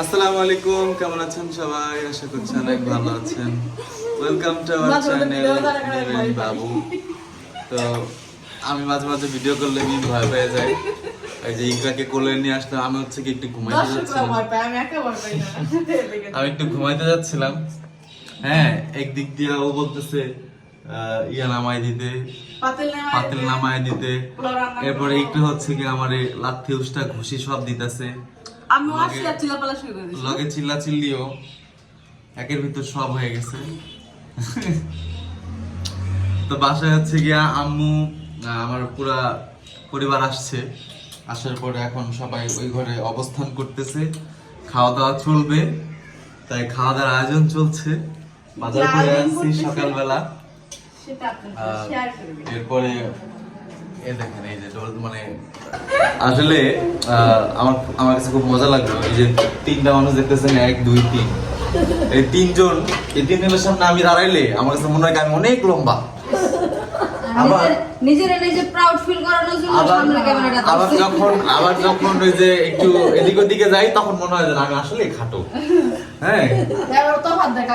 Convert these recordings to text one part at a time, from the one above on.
আসসালামু আলাইকুম, কেমন আছেন সবাই? আশা করছি অনেক ভালো আছেন। ওয়েলকাম টু আওয়ার চ্যানেল বাবু। তো আমি মাঝে মাঝে ভিডিও করলে আমি ভয় পেয়ে যাই। এই যে ইকরাকে কোলে নিয়ে আসলে আমি হচ্ছে কি একটু ঘুমাইতে যাচ্ছিলাম। আমি একটু ঘুমাইতে যাচ্ছিলাম। হ্যাঁ, একদিক দিয়ে ও বলতেছে ইয়া নামাই দিতে, পাতিল নামাই দিতে, এরপরে একটু হচ্ছে কি আমার লাথি উষ্টা ঘুষি সব দিতেছে। লগে চিল্লা চিল্লিও একের ভিতর সব হয়ে গেছে। তো বাসায় হচ্ছে গিয়া আম্মু আমার পুরা পরিবার আসছে। আসার পরে এখন সবাই ওই ঘরে অবস্থান করতেছে, খাওয়া দাওয়া চলবে। তাই খাওয়া দাওয়ার আয়োজন চলছে। বাজার করে আসছি সকালবেলা। এরপরে এই দেখেন, এই যে মানে আসলে আমার কাছে খুব মজা লাগলো। এই যে তিনটা মানুষ দেখতেছেন, 1 2 3, এই তিনজন, এই তিনজনের সামনে আমি দাঁড়াইলে আমার কাছে মনে হয় আমি অনেক লম্বা। আবার নিজের নিজে প্রাউড ফিল করানোর জন্য সামনে ক্যামেরাটা আবার যখন ওই যে একটু এদিক ওদিকে যাই তখন মনে হয় যে আমি আসলে খাটো। হ্যাঁ, এবার তো হাত দেখা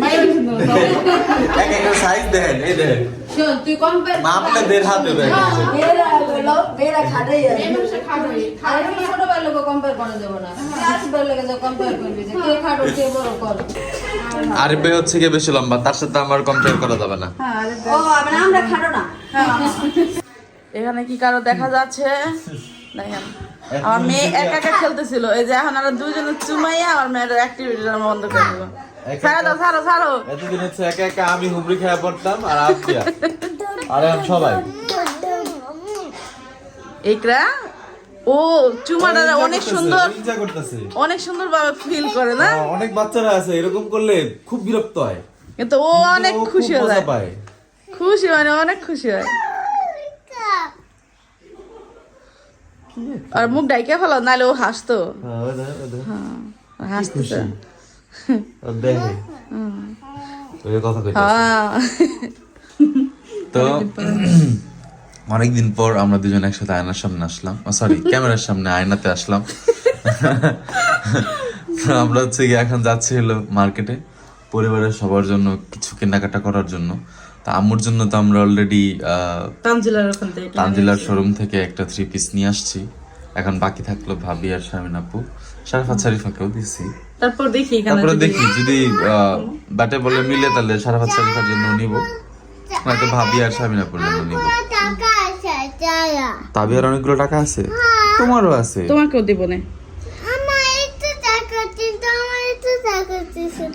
মাইর সুন্দর এক একটা সাইজ দেন, এই দেন শোন তুই কম্পেয়ার মাপটা দেড় হাতে দেন। বেরা খাড়াই আছে মানুষ খাড়াই আর ছোট ভাই লোক কম্পেয়ার করা যাবে না ক্লাস ভাই লোক যা কম্পেয়ার করবি যে কে খাটো কে বড় কর। আরিফ ভাই হচ্ছে গিয়ে বেশি লম্বা, তার সাথে আমার কম্পেয়ার করা যাবে না। ও মানে আমরা খাটো না। এখানে কি কারো দেখা যাচ্ছে? দেখেন আমার মেয়ে একা একা খেলতেছিল, এই যে এখন আমরা দুজনে চুমাইয়া আমার মেয়ের অ্যাক্টিভিটিটা বন্ধ করে দেবো। ছাড়ো দাও, ছাড়ো ছাড়ো। এতদিন হচ্ছে একা একা আমি হুমড়ি খেয়ে পড়তাম আর আজকিয়া আর এখন সবাই এইকরা ও চুমাটা অনেক সুন্দর, মজা করতেছে, অনেক সুন্দর ভাবে ফিল করে না। অনেক বাচ্চারা আছে এরকম করলে খুব বিরক্ত হয়, কিন্তু ও অনেক ও খুব খুশি হয়ে মজা যায়, পায়। খুশি মানে অনেক খুশি হয়। আর মুখ ডাইকে ফেলো, নাহলে ও হাসতো। হাসতেছে দেখে ওই কথা কইতাছে। হ্যাঁ তো অনেকদিন পর আমরা দুজন একসাথে আয়নার সামনে আসলাম, সরি ক্যামেরার সামনে আয়নাতে আসলাম। তো আমরা হচ্ছে গিয়ে এখন যাচ্ছি হলো মার্কেটে পরিবারের সবার জন্য কিছু কেনাকাটা করার জন্য। তা আম্মুর জন্য তো আমরা অলরেডি তানজিলার ওখান থেকে তানজিলার শোরুম থেকে একটা 3 পিস নিয়ে আসছি। এখন বাকি থাকলো ভাবি আর শামিন আপু, শারাফাত শরীফাকেও দিছি। তারপর দেখি তারপরে দেখি যদি ব্যাটে বলে মিলে তাহলে শারাফাত শরীফার জন্য নিব, নয়তো ভাবি আর শামিন আপুর জন্য নিব। তাবিয়ার অনেকগুলো টাকা আছে, তোমারও আছে। তোমাকেও দিব না।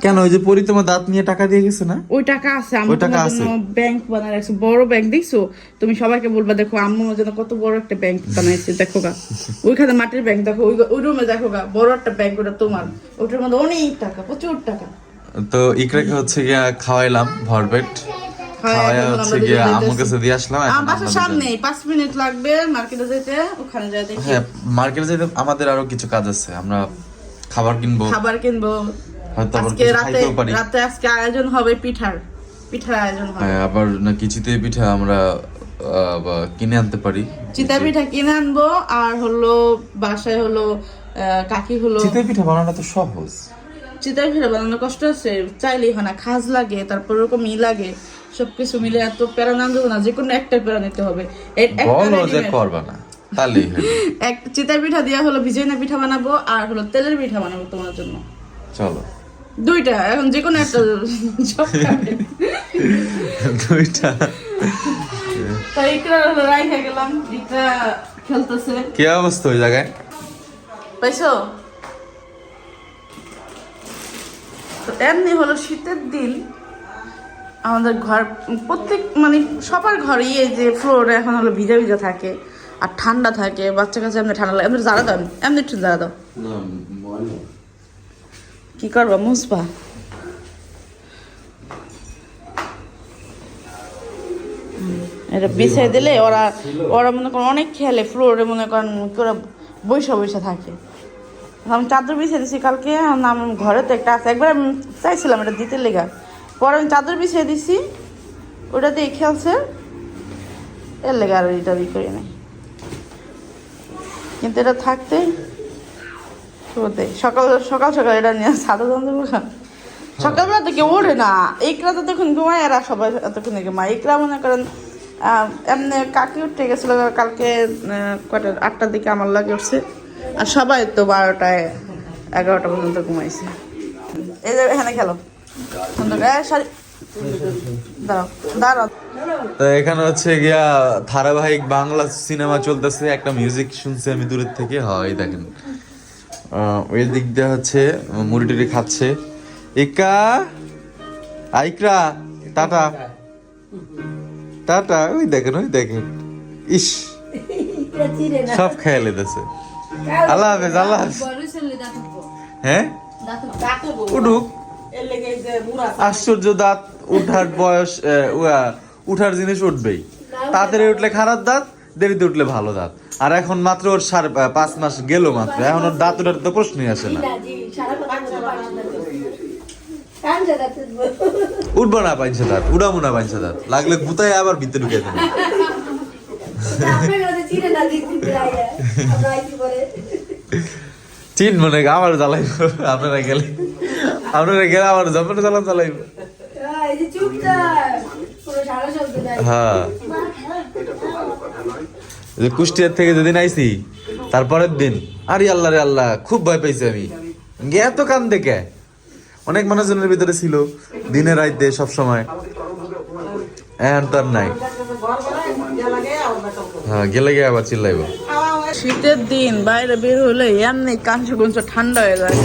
কেন, ওই যে পরি তোমার দাঁত নিয়ে টাকা দিয়ে গেছে না? ওই টাকা আছে, আমি ওই টাকা তোমার আছে। জন্য ব্যাংক বানায় রাখছি, বড় ব্যাংক। দেখছো তুমি সবাইকে বলবা দেখো আম্মুর জন্য কত বড় একটা ব্যাংক বানাইছে, দেখো গা ওইখানে মাটির ব্যাংক, দেখো ওই রুমে দেখো গা বড় একটা ব্যাংক, ওটা তোমার, ওটার মধ্যে অনেক টাকা, প্রচুর টাকা। তো ইকরাকে হচ্ছে গিয়া খাওয়াইলাম ভরপেট, খাওয়াইয়া হচ্ছে গিয়া আম্মুর কাছে দিয়ে আসলাম। এখন আমার বাসার আমরা সামনে 5 মিনিট লাগবে মার্কেটে যেতে, ওখানে যাই দেখি। হ্যাঁ, মার্কেটে যেতে আমাদের আরো কিছু কাজ আছে, আমরা খাবার কিনবো, খাবার কিনবো। হয়তো আবার আজকে কিছু রাতে খাইতেও পারি। রাতে আজকে আয়োজন হবে পিঠার আয়োজন হবে। হ্যাঁ, আবার না কিছুতে পিঠা আমরা কিনে আনতে পারি। চিতা পিঠা কিনে আনবো, আর হলো বাসায় হলো কাকি হলো চিতই পিঠা বানানো তো সহজ। চিতার পিঠা বানানো কষ্ট আছে, চাইলেই হয় না, খাজ লাগে, তারপর ওরকম লাগে, সবকিছু মিলে এত প্যারা না দেবো না, যে কোনো একটা প্যারা নিতে হবে। বলো যে করবা না তাহলেই হলো। এক চিতার পিঠা দিয়া হলো ভিজাইনা পিঠা বানাবো, আর হলো তেলের পিঠা বানাবো তোমার জন্য। চলো দুইটা, এখন যে কোনো একটা দুইটা। তাই ইকরা হলো রাইখা গেলাম, ইকরা খেলতেছে। কি অবস্থা ওই জায়গায়? পাইছো? তো এমনি হলো শীতের দিন আমাদের ঘর প্রত্যেক মানে সবার ঘরেই এই যে ফ্লোরে এখন হলো ভিজা ভিজা থাকে আর ঠান্ডা থাকে, বাচ্চা কাছে এমনি ঠান্ডা লাগে। এমনি জারা দাও, এমনি একটু জারা দাও। কি করবা, মুসবা? এটা বিছাই দিলে ওরা ওরা মনে করেন অনেক খেলে, ফ্লোরে মনে করেন ওরা বৈশা বৈশা থাকে। আমি চাদর বিছিয়ে দিছি কালকে, আমার ঘরে তো একটা আছে, একবার আমি চাইছিলাম এটা দিতে লেগা, পরে আমি চাদর বিছিয়ে দিছি, ওটা দিয়ে খেলছে, এর লেগে আর এটা দিয়ে করি নাই। কিন্তু এটা থাকতে শোতে সকাল সকাল সকাল এটা নিয়ে সাদা যন্ত্র সকালবেলা তো কেউ ওঠে না, একরা তো তখন ঘুমায়, এরা সবাই এতক্ষণ ঘুমায়। একরা মনে করেন এমনি কাকি উঠে গেছিল কালকে কয়টা 8টার দিকে আমার লাগে উঠছে, আর সবাই তো 12টায় 11টা পর্যন্ত ঘুমাইছে। এই যে এখানে খেলো দাঁড়াও দাঁড়াও। তো এখানে হচ্ছে গিয়া ধারাবাহিক বাংলা সিনেমা চলতেছে, একটা মিউজিক শুনছি আমি দূরের থেকে। হয় দেখেন ওই দিক দিয়ে হচ্ছে মুড়ি টুড়ি খাচ্ছে। ইকা আইকরা টাটা টাটা, ওই দেখেন ওই দেখেন, ইস সব খেয়ে লেতেছে। আল্লাহ হাফেজ আল্লাহ হাফেজ। হ্যাঁ উঠুক, আশ্চর্য দাঁত উঠার বয়স, উঠার জিনিস উঠবেই। তাড়াতাড়ি উঠলে খারাপ দাঁত, দেরিতে উঠলে ভালো দাঁত। আর এখন মাত্র ওর 5 মাস গেল মাত্র, এখন ওর দাঁত ওঠার তো প্রশ্নই আসে না। উঠবো না পাইছে দাঁত, উড়াবো না পাইছে দাঁত, লাগলে গুতায় আবার ভিতরে ঢুকে দেবে। চিন মনে আবার জ্বালাইব, আপনারা গেলে আবার জমের জ্বালান জ্বালাইব। হ্যাঁ কুষ্টিয়ার থেকে যেদিন আইছি তারপরের দিন আরে আল্লাহ রে আল্লাহ, খুব ভয় পাইছি আমি। এত কান দেখে অনেক মানুষজনের ভিতরে ছিল দিনে রাইতে সব সময়, এখন তো আর নাই। হ্যাঁ গেলে গিয়ে আবার চিল্লাইব। শীতের দিন বাইরে বের হলে এমনি কাঞ্চ কুঞ্চ ঠান্ডা হয়ে যায়।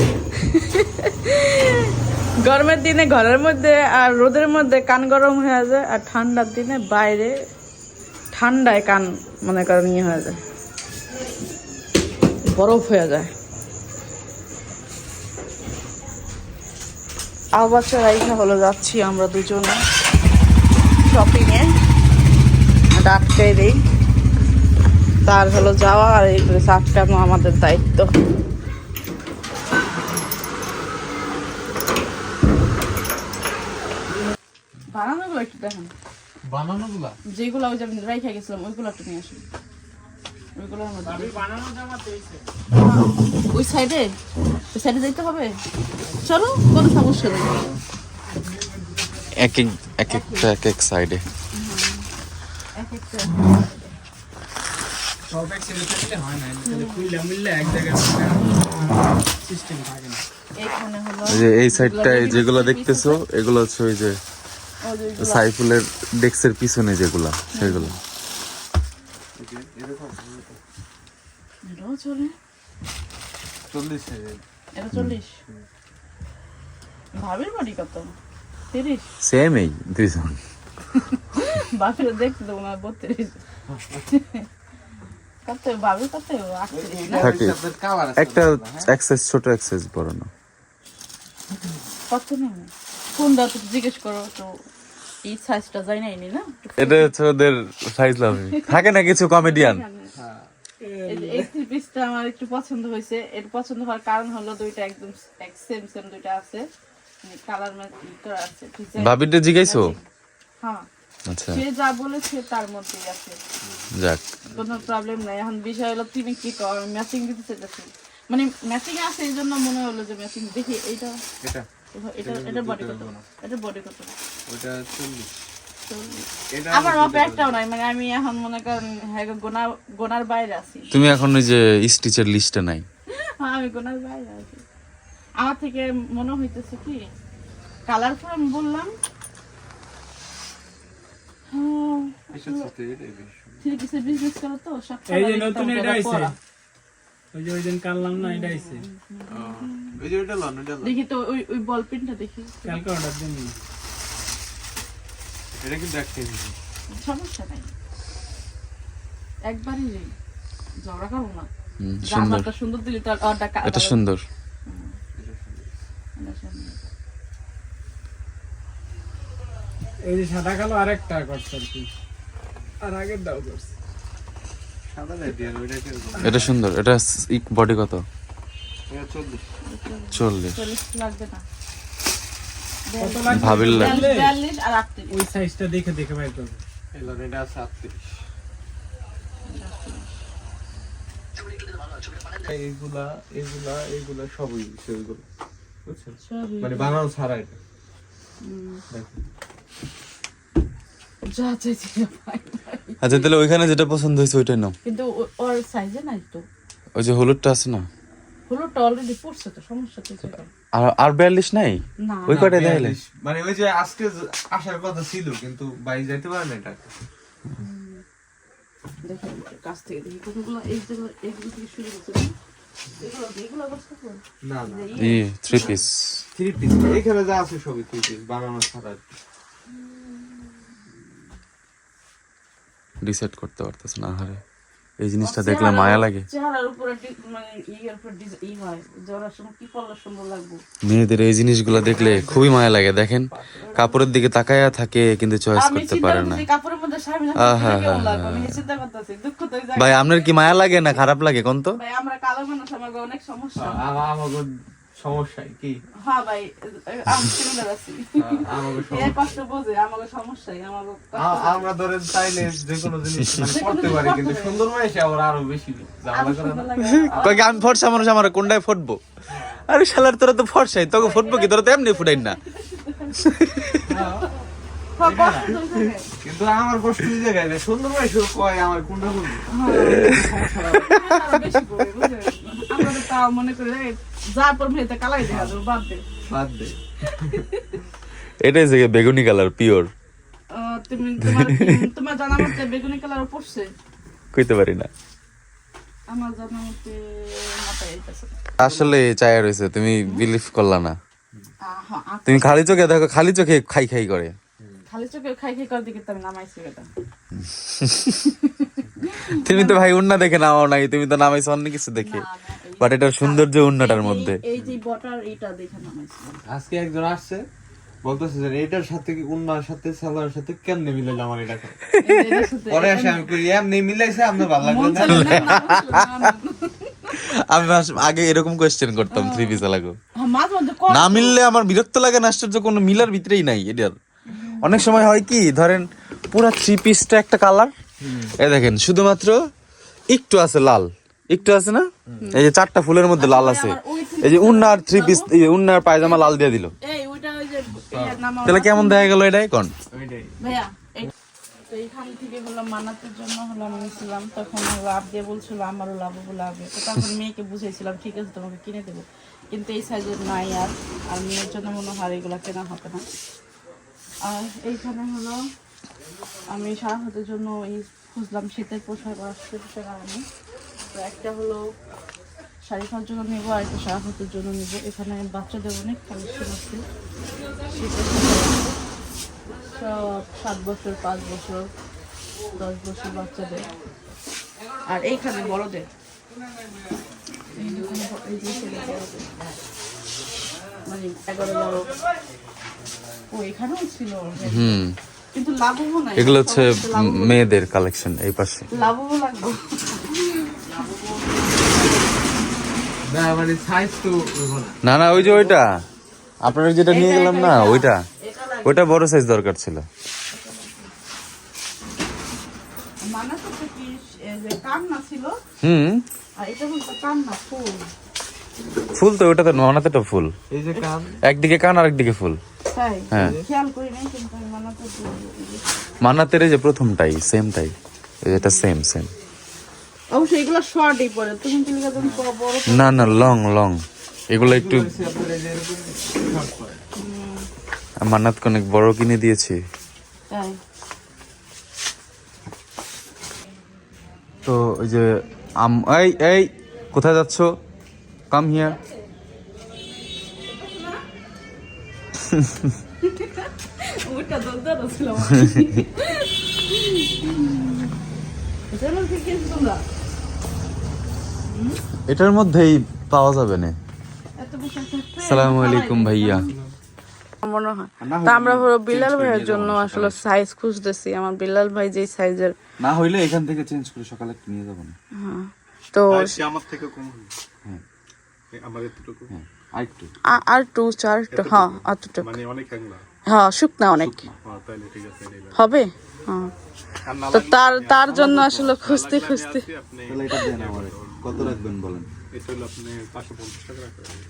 গরমের দিনে ঘরের মধ্যে আর রোদের মধ্যে কান গরম হয়ে যায়, আর ঠান্ডার দিনে বাইরে ঠান্ডায় কান মনে করেন ইয়ে হয়ে যায়, বরফ হয়ে যায়। আবাসের রাইখা হলো যাচ্ছি আমরা দুজনে শপিংয়ে, আটকাই দিই তার হলো যাওয়া, আর এই ড্রেস আটকানো আমাদের দায়িত্ব। বানানোগুলো একটু দেখেন, বানানোগুলা যেগুলো ওই যে আমি রাইখা গেছিলাম ওইগুলো একটু নিয়ে আসুন। ওইগুলো ওই সাইডে যাইতে হবে, চলো কোনো সমস্যা নেই। এক এক সাইডে এক একটা সব এক সাইডে থাকলে হয় না, খুললে মিললে এক জায়গায় সিস্টেম থাকে না। এখানে হলো যে এই সাইডটায় যেগুলো দেখতেছো এগুলো হচ্ছে ওই যে সাইফুলের ডেস্কের পিছনে যেগুলা সেগুলো। এটাও চলে, 40 এটা 40। ভাবির বডি কত? 30। সেম এই দুইজন। ভাবির দেখতে তো ওনার 32। কত ভাবি কত? 38 না? থাকে একটা এক্সেস ছোট এক্সেস বড় না। কত নেই কোন দাঁত জিজ্ঞেস করো তো, এই সাইজটা যাই নাই না। এটা হচ্ছে ওদের সাইজ লাভি থাকে না কিছু কমেডিয়ান। এই থ্রি পিসটা আমার একটু পছন্দ হয়েছে। এর পছন্দ হওয়ার কারণ হলো দুইটা একদম সেম দুইটা আছে, মানে কালার ম্যাচ করা আছে। ভাবিটা জিগাইছো? হ্যাঁ আচ্ছা সে যা বলেছে তার মধ্যেই আছে, যাক কোনো প্রবলেম নাই। এখন বিষয় হলো তুমি কি করো, ম্যাচিং দিতে চাইতেছি, মানে ম্যাচিং আছে এই জন্য মনে হলো যে ম্যাচিং দেখি। এইটা এটা এটা বডি কত? এটা বডি কত? ওটা 40। আমার মাপে একটাও নাই, মানে আমি এখন মনে করেন হ্যাঁ গোনার বাইরে আছি। তুমি এখন ওই যে স্টিচের লিস্টে নাই? হ্যাঁ আমি গোনার বাইরে আছি। আমার থেকে মনে হইতেছে কি কালারফুল আমি বললাম। থ্রি পিসের বিজনেস করো তো সব। এই যে নতুন এটা আইছে, ওই যে ওইদিন কাললাম না, এটা আইছে। ওই যে ওটা লন, ওটা লন দেখি তো ওই বল পিনটা দেখি, কালকে অর্ডার দেন। এটা কি দেখতে দিছি, সমস্যা নাই, একবারই নেই, ঝগড়া করবো না। সুন্দর, জামাটা সুন্দর দিলি তো এটা সুন্দর। এই যে সাদা কালো আরেকটা করছে আর কি, আর আগের দাও করছে সাদা দিয়ে ওইটা কি এটা সুন্দর। এটা বডি কত? এটা 40। 40 লাগবে না, কত লাগবে ভাবির লাগবে 42 আর 38। ওই সাইজটা দেখে দেখে বাইর করব। এলো এটা আছে 38। এইগুলা এগুলা এগুলা সবই সেগুলো বুঝছেন, সবই। মানে বানানো ছাড়া এটা দেখেন। যা চাইছি ভাই। আচ্ছা তাহলে ওইখানে যেটা পছন্দ হয়েছে ওইটাই নাও। কিন্তু ওর সাইজে নাই তো, ওই যে হলুদটা আছে না, হলুদটা অলরেডি পড়ছে তো, সমস্যা তো সেটা আর আর 42 নাই না। ওই কয়টা দেখাইলে? 42 মানে ওই যে আজকে আসার কথা ছিল কিন্তু বাই যাইতে পারে না এটা। দেখেন কাছ থেকে দেখি কতগুলো, এইগুলো থেকে শুরু করছে না? এগুলো অবস্থা তো না না ই 3 পিস 3 পিস এখানে যা আছে সবই 3 পিস বানানো ছাড়া। ডিসাইড করতে পারতেছ না। আরে এই জিনিসটা দেখলে মায়া লাগে। চেহারার উপরে মানে ইয়ের উপর ই হয়, জোড়ার সময় কি পড়লে সুন্দর লাগবে। মেয়েদের এই জিনিসগুলো দেখলে খুবই মায়া লাগে। দেখেন কাপড়ের দিকে তাকায়া থাকে কিন্তু চয়েস আমি করতে চিন্তা পারে না। করতেছি কাপড়ের মধ্যে শাড়ি না আহা, কেমন লাগবে, আমি চিন্তা করতেছি। দুঃখ তো এই জায়গায়। ভাই আপনার কি মায়া লাগে না খারাপ লাগে কোন তো? ভাই আমরা কালো মানুষ, আমার অনেক সমস্যা। আমাগো সমস্যা কি? হ্যাঁ ভাই, আমি সিমিলার আছি। আমাগো এই কষ্ট বোঝে, আমাকে সমস্যাই, আমাকে আমরা ধরে চাইলে যে কোনো জিনিস মানে করতে পারি কিন্তু সুন্দর মাইসে আবার আরো বেশি ঝামেলা করে না। কই কি আমি ফর্সা মানুষ, আমার কোনটায় ফুটবো? আরে শালার তোরা তো ফর্সাই, তোকে ফুটবো কি? তোরা তো এমনি ফুটাই না। কিন্তু আমার কষ্ট এই জায়গায় যে সুন্দর মাইসে কয় আমার কোনটা বলবো। আমরা তাও মনে করি যা পড়বে এটা কালাই দেখা যাবে, বাদ দে। বাদ দে। এটাই যে বেগুনি কালার পিওর, তুমি তোমার জানা মতে বেগুনি কালার পড়ছে? কইতে পারি না আমার জানা মতে মাথায় আইতাছে। আসলে চায়া রয়েছে, তুমি বিলিভ করলা না। হ্যাঁ, তুমি খালি চোখে দেখো, খালি চোখে খাই খাই করে। খালি চোখে খাই খাই করে দিকে আমি নামাইছি এটা। তুমি তো ভাই উন্না দেখে নামাও নাই, তুমি তো নামাইছো অন্য কিছু দেখে। বাট এটার সৌন্দর্য উন্নাটার মধ্যে। এই যে বটার এটা দেখে নামাইছি। আজকে একজন আসছে বলতেছে যে এটার সাথে কি উন্নার সাথে সালোয়ারের সাথে কেমনে মিলাইলাম আমার এটা করে। পরে এসে আমি কই এমনি মিলাইছে আপনার ভালো লাগলো না। আমি আগে এরকম কোয়েশ্চেন করতাম 3 পিস লাগো মাঝে মধ্যে না মিললে আমার বিরক্ত লাগে না। আশ্চর্য কোনো মিলার ভিতরেই নাই এটার। অনেক সময় হয় কি ধরেন পুরা 3 পিসটা একটা কালার, এই দেখেন শুধুমাত্র একটু আছে লাল, একটু আছে না, এই যে 4টা ফুলের মধ্যে লাল আছে। এই যে উন্নার 3 পিস, উন্নার পায়জামা লাল দিয়ে দিল, এই ওইটা ওই যে ইয়ার নাম তাহলে কেমন দেখা গেল এটাই কোন? ওইটাই। ভাইয়া তো এইখান থেকে হলো মানাতের জন্য হলো আমি নিয়েছিলাম, তখন লাভ দিয়ে বলছিল আমারও লাভ লাগবে, তো তখন মেয়েকে বুঝাইছিলাম ঠিক আছে তোমাকে কিনে দেবো, কিন্তু এই সাইজের নাই আর আর মেয়ের জন্য মনে হয় এগুলো কেনা হবে না। আর এইখানে হলো আমি সারা হাতের জন্য এই খুঁজলাম শীতের পোশাক আর শীতের পোশাক আনি, তো একটা হলো শাড়ি খাওয়ার জন্য নেবো আর একটা সারা হাতের জন্য নেবো। এখানে বাচ্চাদের অনেক কালেকশন আছে শীতের সব 7 বছর 5 বছর 10 বছর বাচ্চাদের, আর এইখানে বড়দের এই যে বড়দের মানে 11-12 ও এখানেও ছিল কিন্তু লাভও নাই। এগুলো হচ্ছে মেয়েদের কালেকশন এই পাশে। লাভও লাগবে না মানে সাইজ তো না না ওই যে ওইটা আপনারা যেটা নিয়ে গেলাম না ওইটা, ওইটা বড় সাইজ দরকার ছিল। মানাতে তো কি যে কান্না ছিল, আর এটা হচ্ছে কান্না ফুল। ফুল তো ওটা তো মানাতে তো ফুল, এই যে কান একদিকে কান আর একদিকে ফুল। তাই হ্যাঁ খেয়াল করি নাই কিন্তু আমি মানাতে মানাতের এই যে প্রথমটাই সেমটাই, এটা সেম সেম। অবশ্যই এগুলো শর্টই পরে, তুমি কি লিখা তুমি বড় না না লং লং, এগুলো একটু আপনার এই যে এরকম শর্ট করে মান্নাতকে অনেক বড় কিনে দিয়েছি। তাই তো ওই যে এই এই কোথায় যাচ্ছ? Come here. ওটা দরকার ছিল তোমরা এটার মধ্যেই পাওয়া যাবে না। এত বেশি আসসালামু আলাইকুম ভাইয়া। মনে হয় তা আমরা হলো বিলাল ভাইয়ের জন্য আসলে সাইজ খুঁজতেছি। আমার বিলাল ভাই যে সাইজের না হইলে এখান থেকে চেঞ্জ করে সকালে নিয়ে যাব না। তো আমার থেকে কম হবে। হ্যাঁ আমার এতটুকু আরেকটু আর 2-4 হ্যাঁ অতটুকু মানে অনেক হ্যাংলা। হ্যাঁ শুকনা অনেক হ্যাঁ তাহলে ঠিক আছে নিলাম। হবে। হ্যাঁ তো তার জন্য আসলে খুঁজতে খুঁজতে আপনি তাহলে এটা দেন আমারে কত রাখবেন বলেন। এটা হলো আপনি 550 টাকা রাখা যাবে।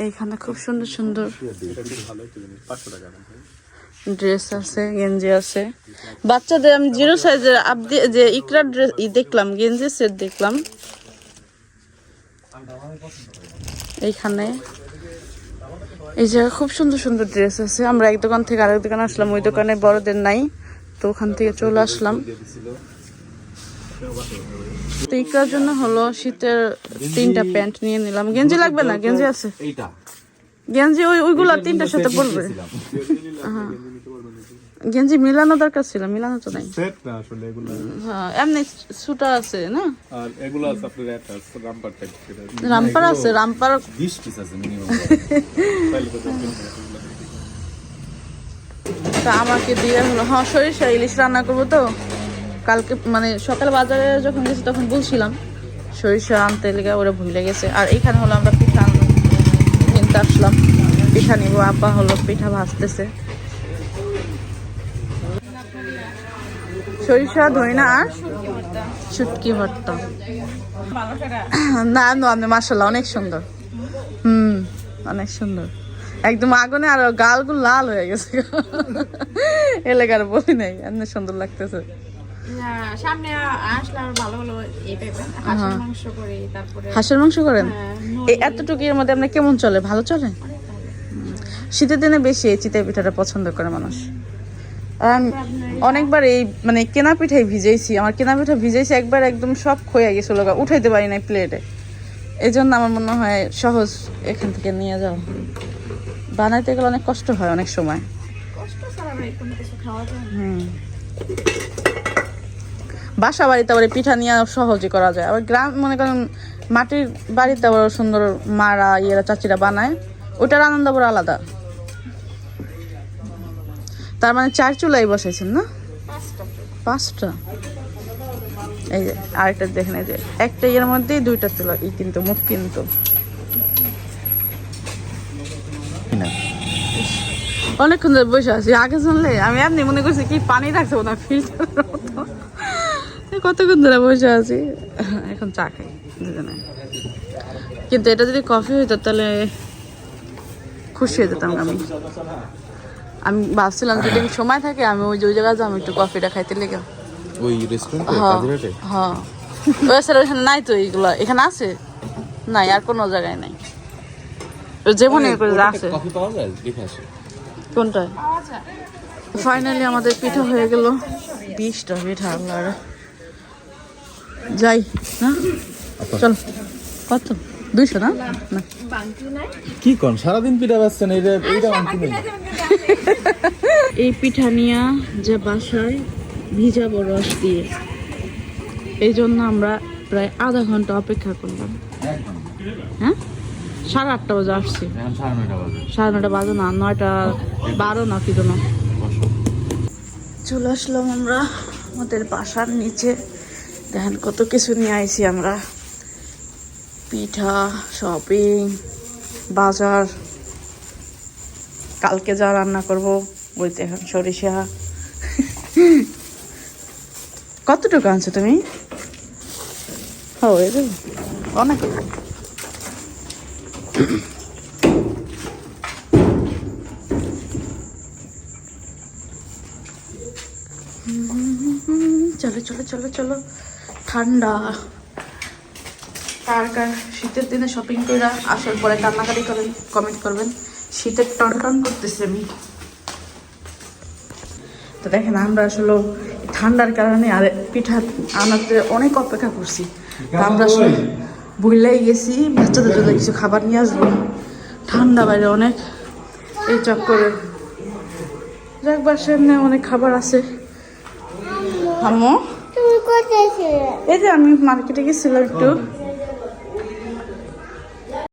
এইখানে খুব সুন্দর সুন্দর এটা খুব ভালো একটা জিনিস, 500 টাকা রাখা যাবে। ড্রেস আছে, গেঞ্জি আছে বাচ্চাদের। আমি 0 সাইজের যে ইকরার ড্রেস দেখলাম, গেঞ্জি সেট দেখলাম এইখানে। এই জায়গায় খুব সুন্দর সুন্দর ড্রেস আছে। আমরা এক দোকান থেকে আরেক দোকানে আসলাম, ওই দোকানে বড়দের নাই, তো ওখান থেকে চলে আসলাম। তো ইকরার জন্য হলো শীতের 3টা প্যান্ট নিয়ে নিলাম। গেঞ্জি লাগবে না? গেঞ্জি আছে, এইটা গেঞ্জি ওইগুলা 3টার সাথে পরবে। হ্যাঁ, গেঞ্জি মিলানো দরকার ছিল, মিলানো তো নাই। সেট না আসলে এগুলো। হ্যাঁ, এমনি সুটা আছে না, আর এগুলো আছে আপনার এটা রামপার টাইপ এটা। রামপার আছে, রামপার 20 পিস আছে মিনিমাম। তাহলে তো এগুলো। তা আমাকে দিয়ে হলো। হ্যাঁ, সরিষা ইলিশ রান্না করবো তো কালকে, মানে সকাল বাজারে যখন গেছি তখন বলছিলাম সরিষা আনতে লেগে, ওরা ভুলে গেছে। আর এইখানে হলো আমরা পিঠা কিনতে আসলাম, পিঠা নিবো। আপা হলো পিঠা ভাজতেছে, সরিষা ধইনা আর শুটকি ভর্তা। না আপনি মাশাআল্লাহ অনেক সুন্দর। অনেক সুন্দর, একদম আগুনে আর গালগুলো লাল হয়ে গেছে। এলাকার বলি নাই, এমনি সুন্দর লাগতেছে। সামনে আসলে আর ভালো ভালো এই পাইবেন, হাঁসের মাংস করে, তারপরে হাঁসের মাংস করেন? এই এতটুকুর মধ্যে আপনার কেমন চলে? ভালো চলে? শীতের দিনে বেশি এই চিতই পিঠাটা পছন্দ করে মানুষ। আর অনেকবার এই মানে কেনা পিঠাই ভিজাইছি, আমার কেনা পিঠা ভিজাইছি একবার, একদম সব ক্ষয়ে গেছিল, উঠাইতে পারি না প্লেটে। এই জন্য আমার মনে হয় সহজ এখান থেকে নিয়ে যাও। বানাইতে গেলে অনেক কষ্ট হয় অনেক সময়। বাসা বাড়িতে আবার পিঠা নিয়ে সহজে করা যায়, আবার গ্রাম মনে করেন মাটির বাড়িতে আবার সুন্দর মারা ইয়েরা চাচিরা বানায়, ওটার আনন্দ আবার আলাদা। তার মানে 4 চুলাই বসাইছেন না? 5টা। এই যে আরেকটা দেখেন, এই যে একটা ইয়ের মধ্যেই 2টা চুলা, কিন্তু মুখ কিন্তু অনেকক্ষণ ধরে বসে আছি। আগে জানলে আমি এমনি মনে করছি কি পানি রাখতে না, ফিল্টারের মতো। কতক্ষণ ধরে বসে আছি, এখন চা খাই দুজনে। কিন্তু এটা যদি কফি হইতো তাহলে খুশি হয়ে যেতাম। আমি ভাবছিলাম যদি সময় থাকে আমি ওই জায়গায় যাবো একটু কফিটা খাইতে লেগে। ওই রেস্টুরেন্টে কাজিরাটে? হ্যাঁ, ওখানে নাই তো এইগুলো, এখানে আছে নাই, আর কোনো জায়গায় নাই। যেমন আছে কফি পাওয়া যায় দেখে আসে কোনটা। ফাইনালি আমাদের পিঠা হয়ে গেল, 20টা পিঠা। আল্লাহর যাই না, চল। কত? 200 না? না কি কোন সারাদিন পিঠা বেচছেন? এইটা আনতে নেই। এই পিঠা নিয়ে যে বাসায় ভিজাবো রস দিয়ে, এই জন্য আমরা প্রায় আধা ঘন্টা অপেক্ষা করলাম। হ্যাঁ, 8:30 বাজে আসছি। এখন 9:30 বাজে। 9:30 বাজে না, 9:12 না কি না। চলে আসলাম আমরা আমাদের বাসার নিচে। দেখেন কত কিছু নিয়ে আইছি আমরা, পিঠা, শপিং, বাজার, কালকে যা রান্না করব। ওই তো এখন সরিষা। কতটুকু আনছো তুমি? অনেক। চলো চলো চলো চলো, ঠান্ডা। কার কার শীতের দিনে শপিং করে আসার পরে কান্নাকাটি করেন কমেন্ট করবেন। শীতের টন টন করতেছে আমি। তো দেখেন আমরা আসলে ঠান্ডার কারণে আর পিঠা আনাতে অনেক অপেক্ষা করছি। আমরা আসলে ভুলেই গেছি বাচ্চাদের জন্য কিছু খাবার নিয়ে আসবো, ঠান্ডা বাইরে অনেক। এই চক্করে যাক, বাসায় এমনি অনেক খাবার আছে। আম্মু এই যে আমি মার্কেটে গেছিলাম একটু,